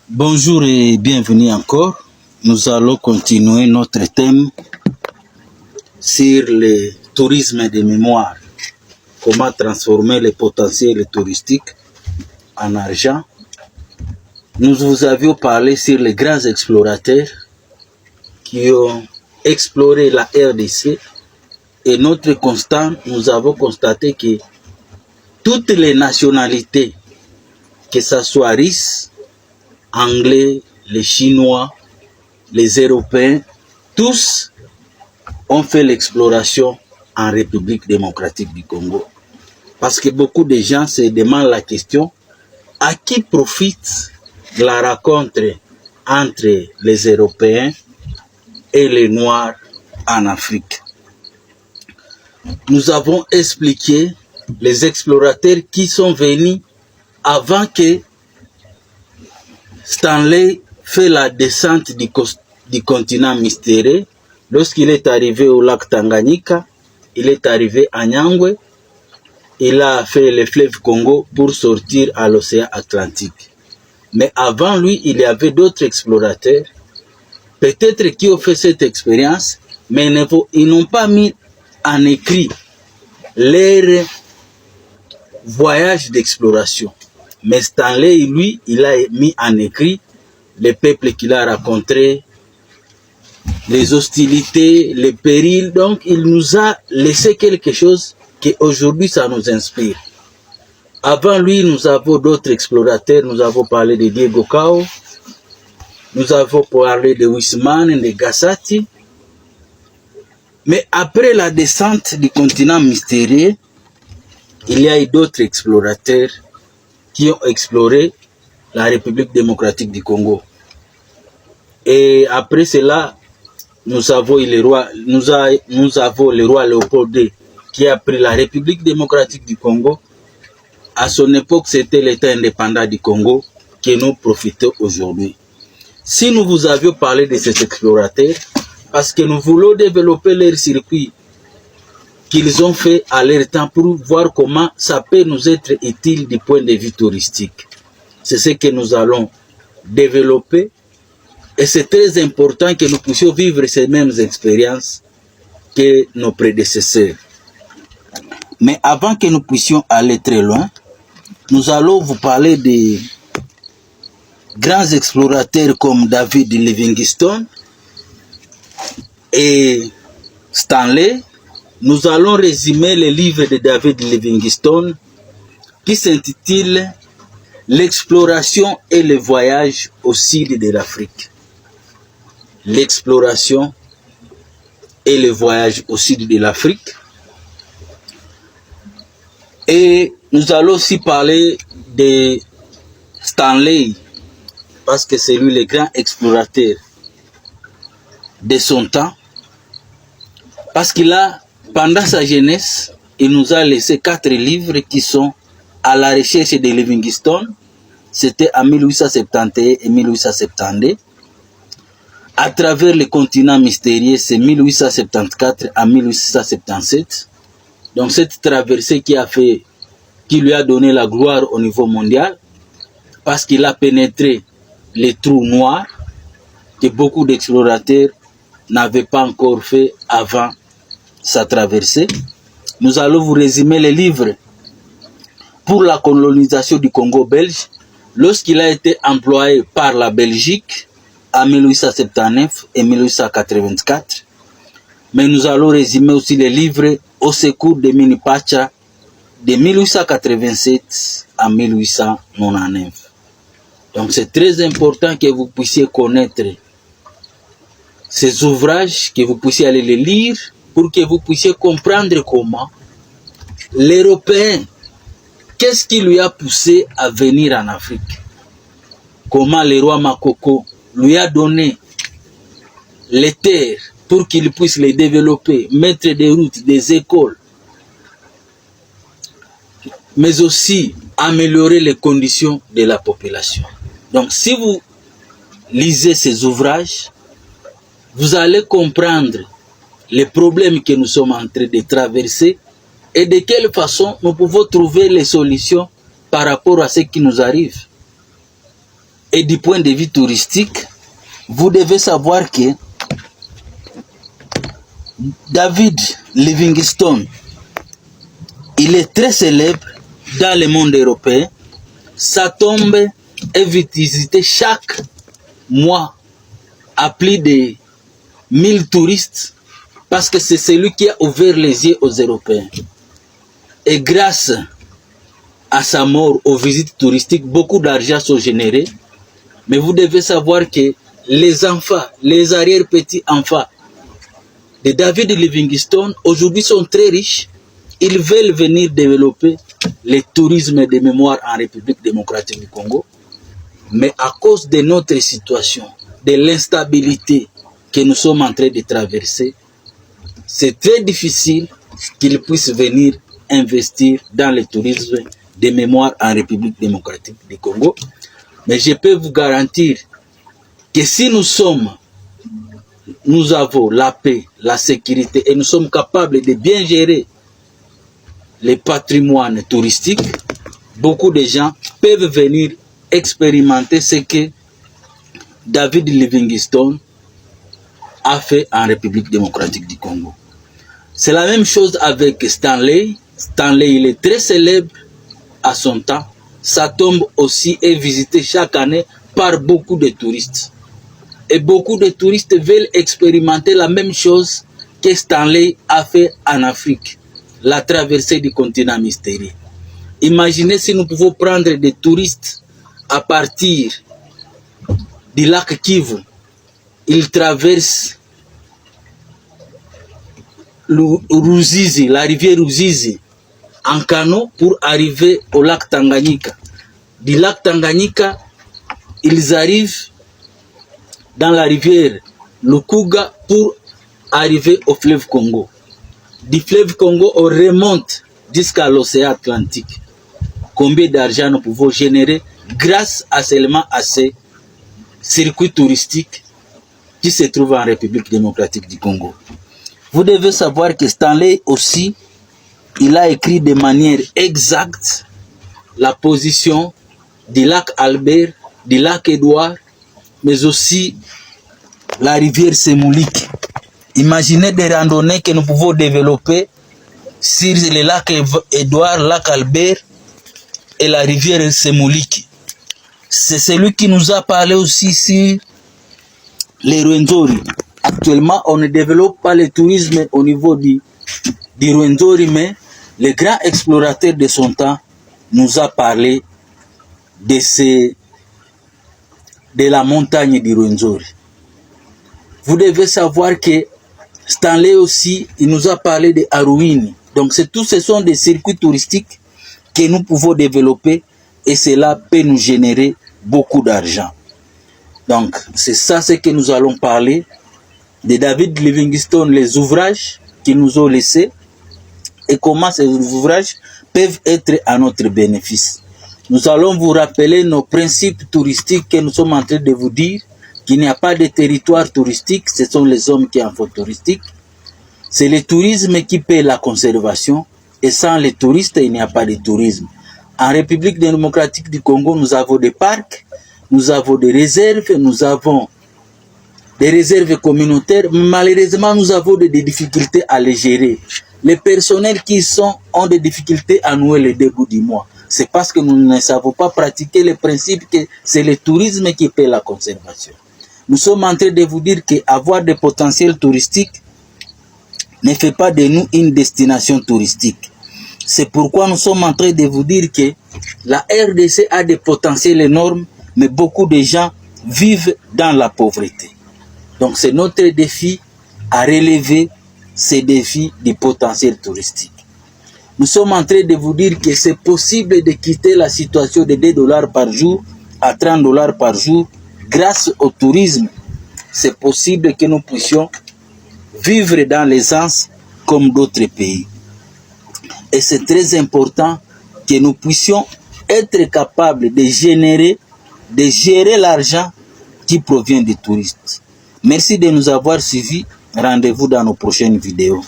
Bonjour et bienvenue encore. Nous allons continuer notre thème sur le tourisme de mémoire. Comment transformer le potentiel touristique en argent. Nous vous avions parlé sur les grands explorateurs qui ont exploré la RDC et notre constat, nous avons constaté que toutes les nationalités, que ce soit russe, anglais, les Chinois, les Européens, tous ont fait l'exploration en République démocratique du Congo. Parce que beaucoup de gens se demandent la question, à qui profite la rencontre entre les Européens et les Noirs en Afrique? Nous avons expliqué les explorateurs qui sont venus avant que Stanley fait la descente du continent mystérieux. Lorsqu'il est arrivé au lac Tanganyika, il est arrivé à Nyangwe, il a fait le fleuve Congo pour sortir à l'océan Atlantique. Mais avant lui, il y avait d'autres explorateurs, peut-être qui ont fait cette expérience, mais ils n'ont pas mis en écrit leur voyage d'exploration. Mais Stanley, lui, il a mis en écrit les peuples qu'il a rencontrés, les hostilités, les périls. Donc, il nous a laissé quelque chose qui aujourd'hui, ça nous inspire. Avant lui, nous avons d'autres explorateurs. Nous avons parlé de Diego Cao, nous avons parlé de Wisman, de Gassati. Mais après la descente du continent mystérieux, il y a eu d'autres explorateurs qui ont exploré la République démocratique du Congo. Et après cela, nous avons le roi Léopold II qui a pris la République démocratique du Congo. À son époque, c'était l'État indépendant du Congo que nous profitons aujourd'hui. Si nous vous avions parlé de ces explorateurs, parce que nous voulons développer leur circuit qu'ils ont fait à leur temps pour voir comment ça peut nous être utile du point de vue touristique. C'est ce que nous allons développer et c'est très important que nous puissions vivre ces mêmes expériences que nos prédécesseurs. Mais avant que nous puissions aller très loin, nous allons vous parler des grands explorateurs comme David Livingstone et Stanley. Nous allons résumer le livre de David Livingstone qui s'intitule L'exploration et le voyage au sud de l'Afrique. L'exploration et le voyage au sud de l'Afrique. Et nous allons aussi parler de Stanley, parce que c'est lui le grand explorateur de son temps. Parce qu'il a, pendant sa jeunesse, il nous a laissé 4 livres qui sont à la recherche de Livingstone. C'était en 1871 et 1872. À travers le continent mystérieux, c'est 1874 à 1877. Donc cette traversée qui lui a donné la gloire au niveau mondial, parce qu'il a pénétré les trous noirs que beaucoup d'explorateurs n'avaient pas encore fait avant sa traversée. Nous allons vous résumer les livres pour la colonisation du Congo belge, lorsqu'il a été employé par la Belgique en 1879 et 1884. Mais nous allons résumer aussi les livres au secours de Minipacha de 1887 à 1899. Donc c'est très important que vous puissiez connaître ces ouvrages, que vous puissiez aller les lire pour que vous puissiez comprendre comment l'Européen, qu'est-ce qui lui a poussé à venir en Afrique? Comment le roi Makoko lui a donné les terres pour qu'il puisse les développer, mettre des routes, des écoles, mais aussi améliorer les conditions de la population. Donc si vous lisez ces ouvrages, vous allez comprendre les problèmes que nous sommes en train de traverser et de quelle façon nous pouvons trouver les solutions par rapport à ce qui nous arrive. et du point de vue touristique, vous devez savoir que David Livingstone, il est très célèbre dans le monde européen. Sa tombe est visitée chaque mois à plus de 1000 touristes parce que c'est celui qui a ouvert les yeux aux Européens. Et grâce à sa mort, aux visites touristiques, beaucoup d'argent sont générés. Mais vous devez savoir que les enfants, les arrière-petits-enfants de David Livingstone, aujourd'hui sont très riches. Ils veulent venir développer le tourisme de mémoire en République démocratique du Congo. Mais à cause de notre situation, de l'instabilité que nous sommes en train de traverser, c'est très difficile qu'ils puissent venir investir dans le tourisme de mémoire en République démocratique du Congo. Mais je peux vous garantir que si nous avons la paix, la sécurité et nous sommes capables de bien gérer les patrimoines touristiques, beaucoup de gens peuvent venir expérimenter ce que David Livingstone a fait en République démocratique du Congo. C'est la même chose avec Stanley. Stanley, il est très célèbre à son temps. Sa tombe aussi est visitée chaque année par beaucoup de touristes. Et beaucoup de touristes veulent expérimenter la même chose que Stanley a fait en Afrique, la traversée du continent mystérieux. Imaginez si nous pouvons prendre des touristes à partir du lac Kivu. Ils traversent Ruzizi, la rivière Ruzizi, en canot pour arriver au lac Tanganyika. Du lac Tanganyika, ils arrivent dans la rivière Lukuga pour arriver au fleuve Congo. Du fleuve Congo, on remonte jusqu'à l'océan Atlantique. Combien d'argent nous pouvons générer grâce seulement à ces circuits touristiques qui se trouvent en République démocratique du Congo. Vous devez savoir que Stanley aussi, il a écrit de manière exacte la position du lac Albert, du lac Édouard, mais aussi la rivière Semoulik. Imaginez des randonnées que nous pouvons développer sur le lac Édouard, lac Albert et la rivière Semoulik. C'est celui qui nous a parlé aussi sur les Rwenzori. Actuellement, on ne développe pas le tourisme au niveau du Rwenzori, mais le grand explorateur de son temps nous a parlé de la montagne du Rwenzori. Vous devez savoir que Stanley aussi, il nous a parlé de Aruini. Donc, ce sont des circuits touristiques que nous pouvons développer et cela peut nous générer beaucoup d'argent. Donc, c'est ça ce que nous allons parler de David Livingstone, les ouvrages qu'ils nous ont laissés et comment ces ouvrages peuvent être à notre bénéfice. Nous allons vous rappeler nos principes touristiques que nous sommes en train de vous dire, qu'il n'y a pas de territoire touristique, ce sont les hommes qui en font touristique. C'est le tourisme qui paie la conservation et sans les touristes, il n'y a pas de tourisme. En République démocratique du Congo, nous avons des parcs, nous avons des réserves, nous avons des réserves communautaires. Malheureusement, nous avons des difficultés à les gérer. Les personnels qui ont des difficultés à nouer le début du mois. C'est parce que nous ne savons pas pratiquer le principe que c'est le tourisme qui paie la conservation. Nous sommes en train de vous dire qu'avoir des potentiels touristiques ne fait pas de nous une destination touristique. C'est pourquoi nous sommes en train de vous dire que la RDC a des potentiels énormes, mais beaucoup de gens vivent dans la pauvreté. Donc c'est notre défi à relever ces défis du potentiel touristique. Nous sommes en train de vous dire que c'est possible de quitter la situation de 2 $ par jour à 30 $ par jour grâce au tourisme. C'est possible que nous puissions vivre dans l'aisance comme d'autres pays. Et c'est très important que nous puissions être capables de gérer l'argent qui provient des touristes. Merci de nous avoir suivis. Rendez-vous dans nos prochaines vidéos.